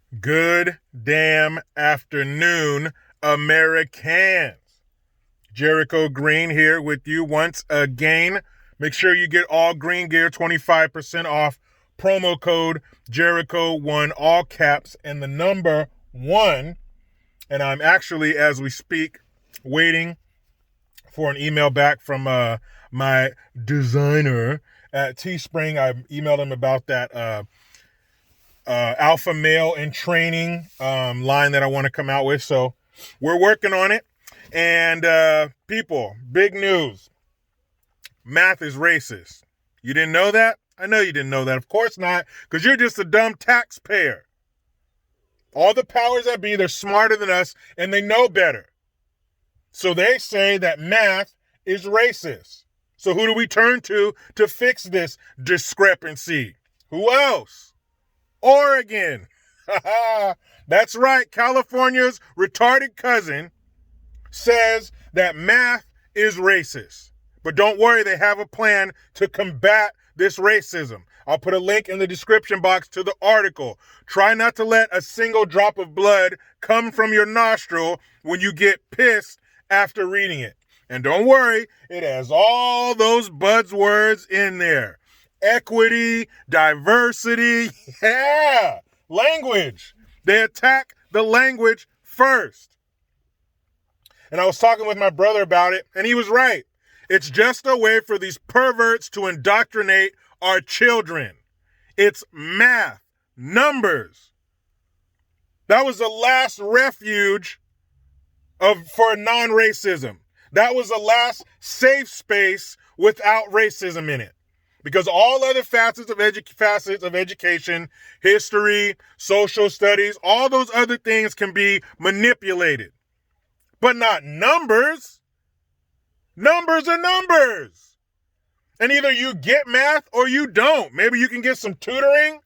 Good damn afternoon, Americans. Jericho Green here with you once again. Make sure you get all green gear 25% off. Promo code Jericho1, all caps, and the number 1. And I'm actually, as we speak, waiting for an email back from my designer at Teespring. I emailed him about that alpha male in training line that I want to come out with. So we're working on it. And people, big news. Math is racist. You didn't know that? I know you didn't know that. Of course not, because you're just a dumb taxpayer. All the powers that be, they're smarter than us, and they know better. So they say that math is racist. So who do we turn to fix this discrepancy? Who else? Oregon. That's right. California's retarded cousin says that math is racist. But don't worry, they have a plan to combat this racism. I'll put a link in the description box to the article. Try not to let a single drop of blood come from your nostril when you get pissed after reading it. And don't worry, it has all those buzzwords in there. Equity, diversity, yeah, language. They attack the language first. And I was talking with my brother about it, and he was right. It's just a way for these perverts to indoctrinate our children. It's math, numbers. That was the last refuge for non-racism. That was the last safe space without racism in it. Because all other facets of education, history, social studies, all those other things can be manipulated. But not numbers. Numbers are numbers. And either you get math or you don't. Maybe you can get some tutoring.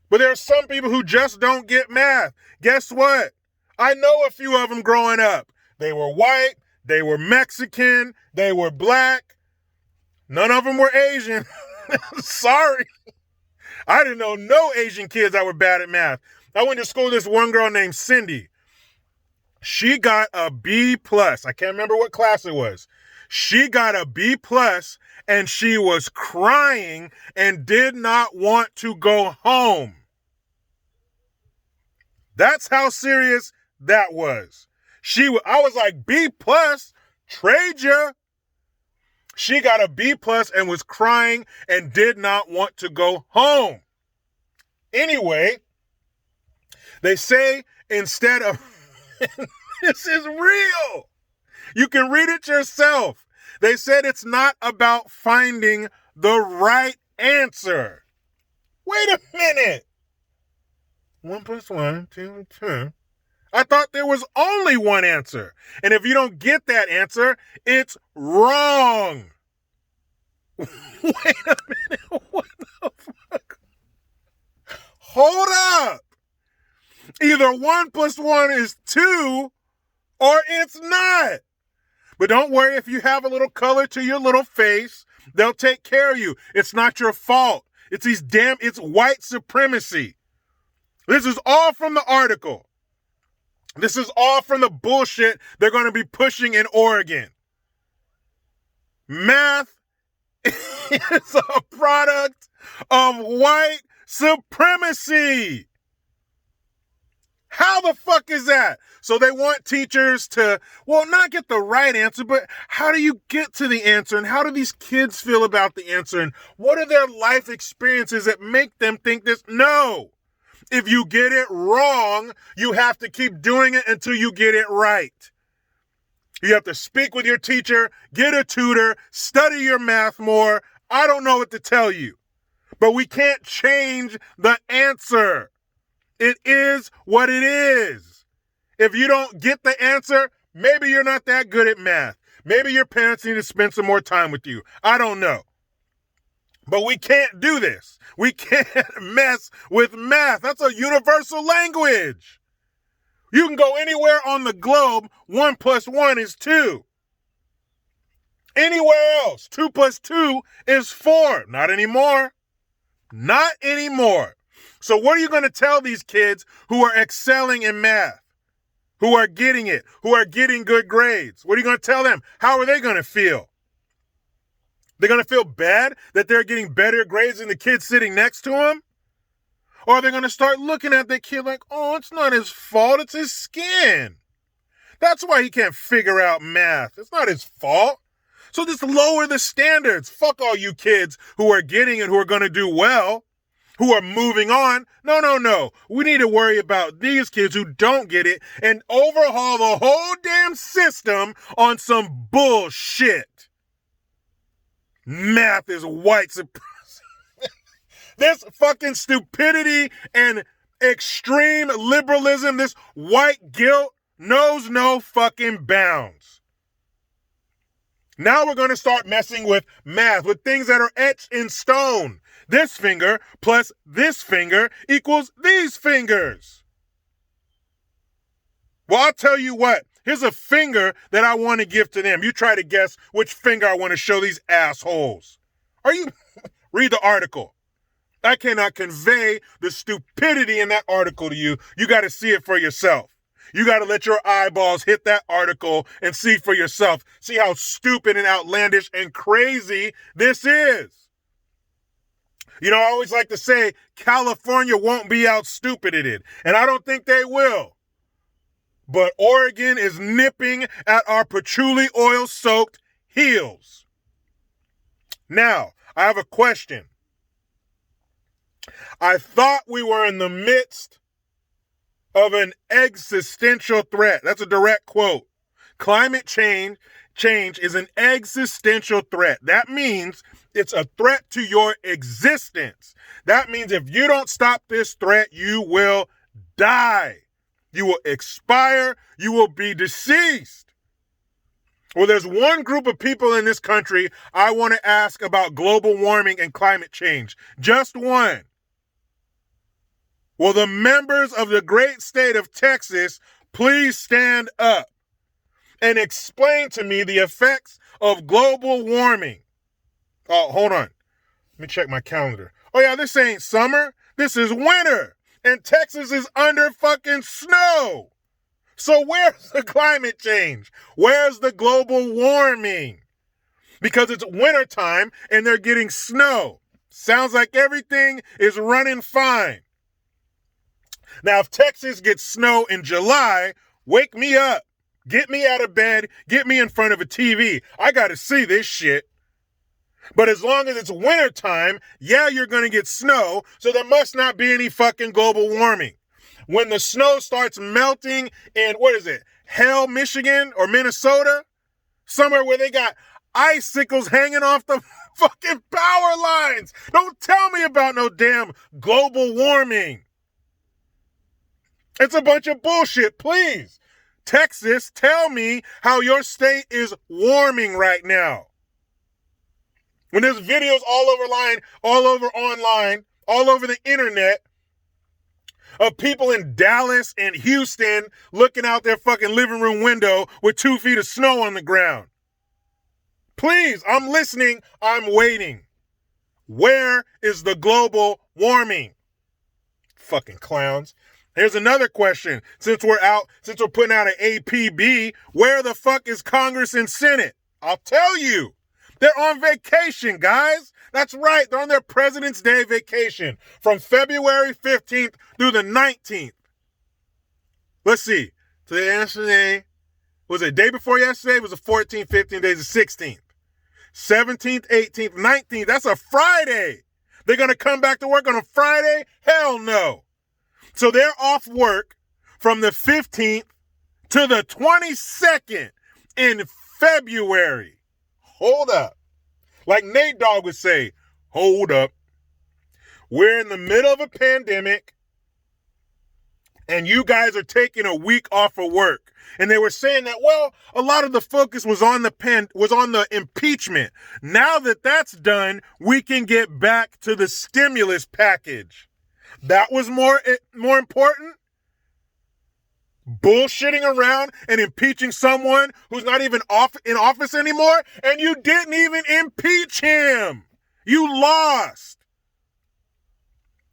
But there are some people who just don't get math. Guess what? I know a few of them growing up. They were white, they were Mexican, they were black. None of them were Asian. Sorry. I didn't know no Asian kids that were bad at math. I went to school with this one girl named Cindy. She got a B+. I can't remember what class it was. She got a B+, and she was crying and did not want to go home. That's how serious that was. I was like, B+, trade ya. She got a B+ and was crying and did not want to go home. Anyway, they say instead of, this is real. You can read it yourself. They said it's not about finding the right answer. Wait a minute. 1 + 1 = 2. I thought there was only one answer. And if you don't get that answer, it's wrong. Wait a minute. What the fuck? Hold up. Either 1 + 1 is 2 or it's not. But don't worry, if you have a little color to your little face, they'll take care of you. It's not your fault. It's white supremacy. This is all from the article. This is all from the bullshit they're going to be pushing in Oregon. Math is a product of white supremacy. How the fuck is that? So they want teachers to, not get the right answer, but how do you get to the answer? And how do these kids feel about the answer? And what are their life experiences that make them think this? No. If you get it wrong, you have to keep doing it until you get it right. You have to speak with your teacher, get a tutor, study your math more. I don't know what to tell you. But we can't change the answer. It is what it is. If you don't get the answer, maybe you're not that good at math. Maybe your parents need to spend some more time with you. I don't know. But we can't do this. We can't mess with math. That's a universal language. You can go anywhere on the globe. 1 + 1 is 2. Anywhere else, 2 + 2 is 4. Not anymore. Not anymore. So what are you going to tell these kids who are excelling in math, who are getting it, who are getting good grades? What are you going to tell them? How are they going to feel? They're going to feel bad that they're getting better grades than the kid sitting next to them? Or are they going to start looking at the kid like, oh, it's not his fault, it's his skin. That's why he can't figure out math. It's not his fault. So just lower the standards. Fuck all you kids who are getting it, who are going to do well, who are moving on. No. We need to worry about these kids who don't get it and overhaul the whole damn system on some bullshit. Math is white supremacy. This fucking stupidity and extreme liberalism, this white guilt, knows no fucking bounds. Now we're going to start messing with math, with things that are etched in stone. This finger plus this finger equals these fingers. Well, I'll tell you what. Here's a finger that I want to give to them. You try to guess which finger I want to show these assholes. Read the article. I cannot convey the stupidity in that article to you. You got to see it for yourself. You got to let your eyeballs hit that article and see for yourself. See how stupid and outlandish and crazy this is. You know, I always like to say California won't be out stupided, and I don't think they will. But Oregon is nipping at our patchouli oil-soaked heels. Now, I have a question. I thought we were in the midst of an existential threat. That's a direct quote. Climate change is an existential threat. That means it's a threat to your existence. That means if you don't stop this threat, you will die. You will expire. You will be deceased. Well, there's one group of people in this country I want to ask about global warming and climate change. Just one. Will the members of the great state of Texas please stand up and explain to me the effects of global warming? Oh, hold on. Let me check my calendar. Oh, yeah, this ain't summer. This is winter. And Texas is under fucking snow. So where's the climate change? Where's the global warming? Because it's wintertime and they're getting snow. Sounds like everything is running fine. Now, if Texas gets snow in July, wake me up. Get me out of bed. Get me in front of a TV. I got to see this shit. But as long as it's wintertime, yeah, you're going to get snow, so there must not be any fucking global warming. When the snow starts melting in, Hell, Michigan or Minnesota? Somewhere where they got icicles hanging off the fucking power lines. Don't tell me about no damn global warming. It's a bunch of bullshit, please. Texas, tell me how your state is warming right now. When there's videos all over online, all over the internet of people in Dallas and Houston looking out their fucking living room window with 2 feet of snow on the ground. Please, I'm listening, I'm waiting. Where is the global warming? Fucking clowns. Here's another question. Since we're putting out an APB, where the fuck is Congress and Senate? I'll tell you. They're on vacation, guys. That's right. They're on their President's Day vacation from February 15th through the 19th. Let's see. Today, yesterday, was it day before yesterday? It was the 14th, 15th days, the 16th. 17th, 18th, 19th. That's a Friday. They're going to come back to work on a Friday? Hell no. So they're off work from the 15th to the 22nd in February. Hold up. Like Nate Dogg would say, hold up. We're in the middle of a pandemic and you guys are taking a week off of work. And they were saying that, well, a lot of the focus was on the impeachment. Now that that's done, we can get back to the stimulus package. That was more important? Bullshitting around and impeaching someone who's not even in office anymore, and you didn't even impeach him. You lost.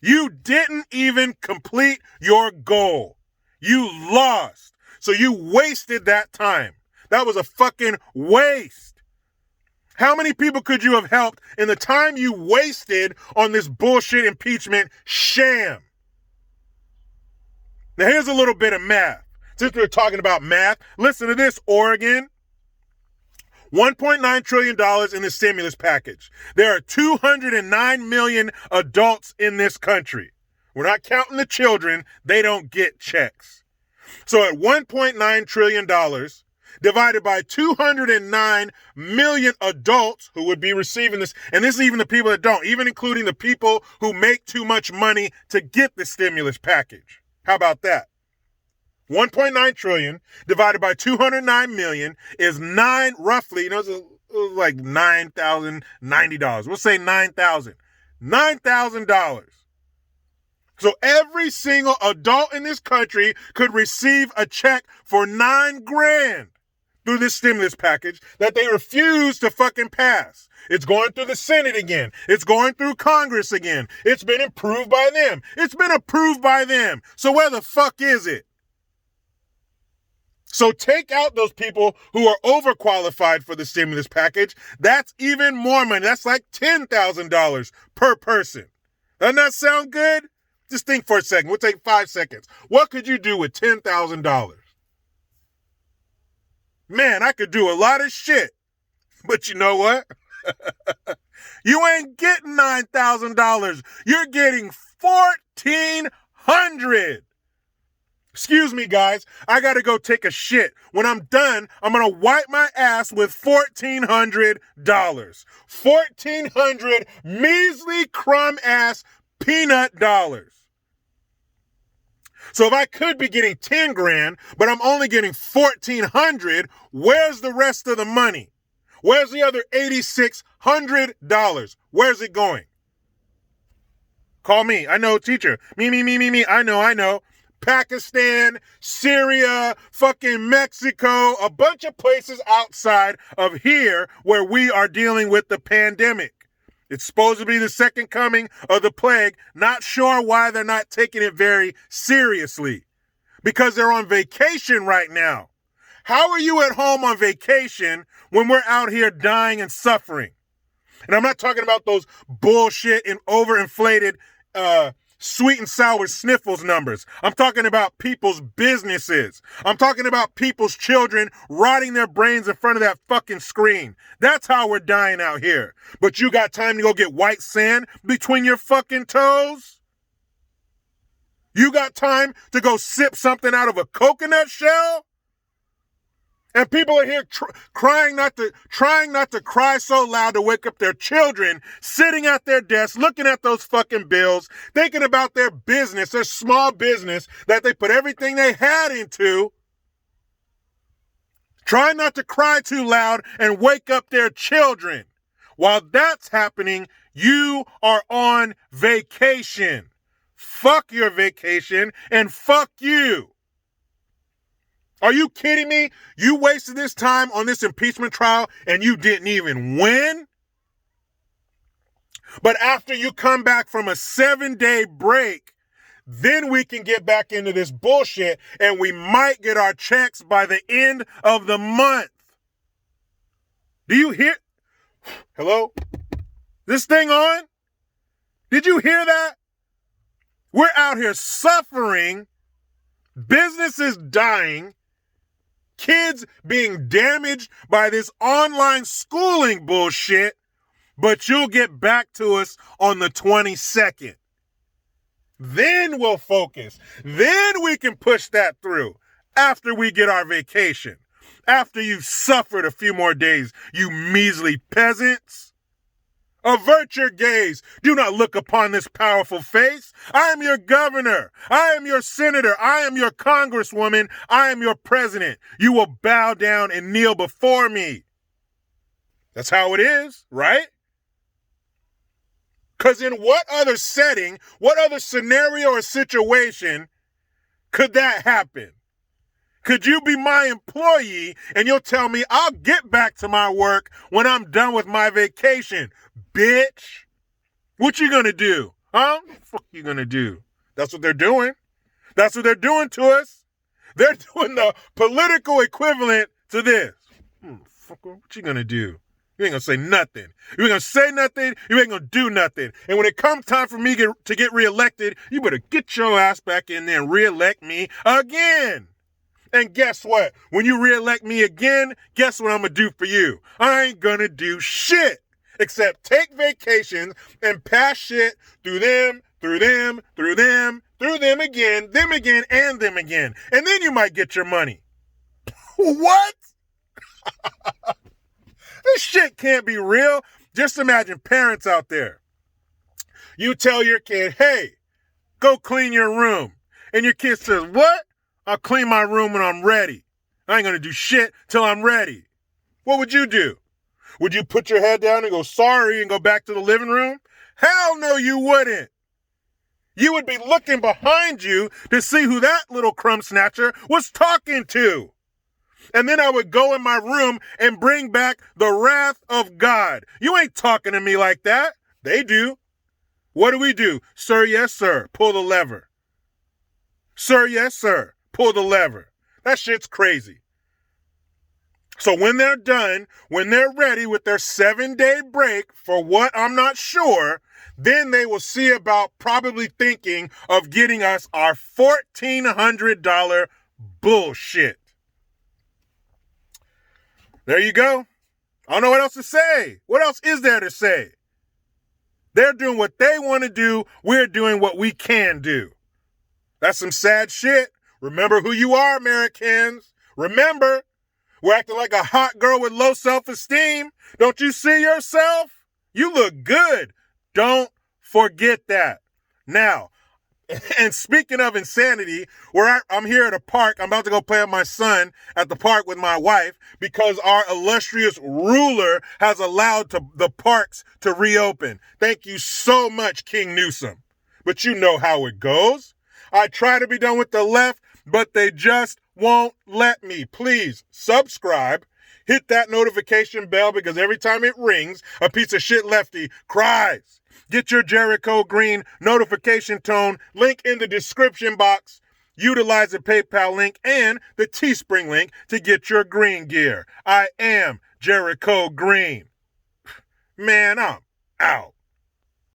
You didn't even complete your goal. You lost. So you wasted that time. That was a fucking waste. How many people could you have helped in the time you wasted on this bullshit impeachment sham? Now here's a little bit of math. Since we're talking about math, listen to this, Oregon. $1.9 trillion in the stimulus package. There are 209 million adults in this country. We're not counting the children. They don't get checks. So at $1.9 trillion divided by 209 million adults who would be receiving this, and this is even the people that don't, even including the people who make too much money to get the stimulus package. How about that? 1.9 trillion divided by 209 million is roughly, it's like $9,090. We'll say $9,000. $9,000. So every single adult in this country could receive a check for $9,000 through this stimulus package that they refuse to fucking pass. It's going through the Senate again. It's going through Congress again. It's been approved by them. It's been approved by them. So where the fuck is it? So take out those people who are overqualified for the stimulus package. That's even more money. That's like $10,000 per person. Doesn't that sound good? Just think for a second. We'll take 5 seconds. What could you do with $10,000? Man, I could do a lot of shit. But you know what? You ain't getting $9,000. You're getting $1,400. Excuse me, guys. I got to go take a shit. When I'm done, I'm going to wipe my ass with $1,400. $1,400 measly crumb ass peanut dollars. So if I could be getting $10,000, but I'm only getting $1,400, where's the rest of the money? Where's the other $8,600? Where's it going? Call me. I know, teacher. Me. I know. Pakistan, Syria, fucking Mexico, a bunch of places outside of here where we are dealing with the pandemic. It's supposed to be the second coming of the plague. Not sure why they're not taking it very seriously. Because they're on vacation right now. How are you at home on vacation when we're out here dying and suffering? And I'm not talking about those bullshit and overinflated sweet and sour sniffles numbers. I'm talking about people's businesses. I'm talking about people's children rotting their brains in front of that fucking screen. That's how we're dying out here. But you got time to go get white sand between your fucking toes? You got time to go sip something out of a coconut shell? And people are here trying not to cry so loud to wake up their children, sitting at their desks, looking at those fucking bills, thinking about their business, their small business that they put everything they had into, trying not to cry too loud and wake up their children. While that's happening, you are on vacation. Fuck your vacation and fuck you. Are you kidding me? You wasted this time on this impeachment trial and you didn't even win? But after you come back from a 7-day break, then we can get back into this bullshit and we might get our checks by the end of the month. Do you hear? Hello? This thing on? Did you hear that? We're out here suffering, businesses dying, kids being damaged by this online schooling bullshit, but you'll get back to us on the 22nd. Then we'll focus. Then we can push that through after we get our vacation. After you've suffered a few more days, you measly peasants. Avert your gaze. Do not look upon this powerful face. I am your governor. I am your senator. I am your congresswoman. I am your president. You will bow down and kneel before me. That's how it is, right? Because in what other setting, what other scenario or situation could that happen? Could you be my employee and you'll tell me I'll get back to my work when I'm done with my vacation? Bitch, what you gonna do? Huh? What the fuck you gonna do? That's what they're doing. That's what they're doing to us. They're doing the political equivalent to this. What you gonna do? You ain't gonna say nothing. You ain't gonna say nothing. You ain't gonna do nothing. And when it comes time for me to get reelected, you better get your ass back in there and reelect me again. And guess what? When you reelect me again, guess what I'm gonna do for you? I ain't gonna do shit except take vacations and pass shit through them, through them, through them, through them again, and them again. And then you might get your money. What? This shit can't be real. Just imagine parents out there. You tell your kid, hey, go clean your room. And your kid says, what? I'll clean my room when I'm ready. I ain't gonna do shit till I'm ready. What would you do? Would you put your head down and go sorry and go back to the living room? Hell no, you wouldn't. You would be looking behind you to see who that little crumb snatcher was talking to. And then I would go in my room and bring back the wrath of God. You ain't talking to me like that. They do. What do we do? Sir, yes, sir. Pull the lever. Sir, yes, sir. Pull the lever. That shit's crazy. So when they're done, when they're ready with their 7-day break for what I'm not sure, then they will see about probably thinking of getting us our $1,400 bullshit. There you go. I don't know what else to say. What else is there to say? They're doing what they want to do. We're doing what we can do. That's some sad shit. Remember who you are, Americans. Remember, we're acting like a hot girl with low self-esteem. Don't you see yourself? You look good. Don't forget that. Now, and speaking of insanity, I'm here at a park. I'm about to go play with my son at the park with my wife because our illustrious ruler has allowed the parks to reopen. Thank you so much, King Newsom. But you know how it goes. I try to be done with the left, but they just won't let me. Please subscribe. Hit that notification bell because every time it rings, a piece of shit lefty cries. Get your Jericho Green notification tone, link in the description box. Utilize the PayPal link and the Teespring link to get your green gear. I am Jericho Green. Man, I'm out.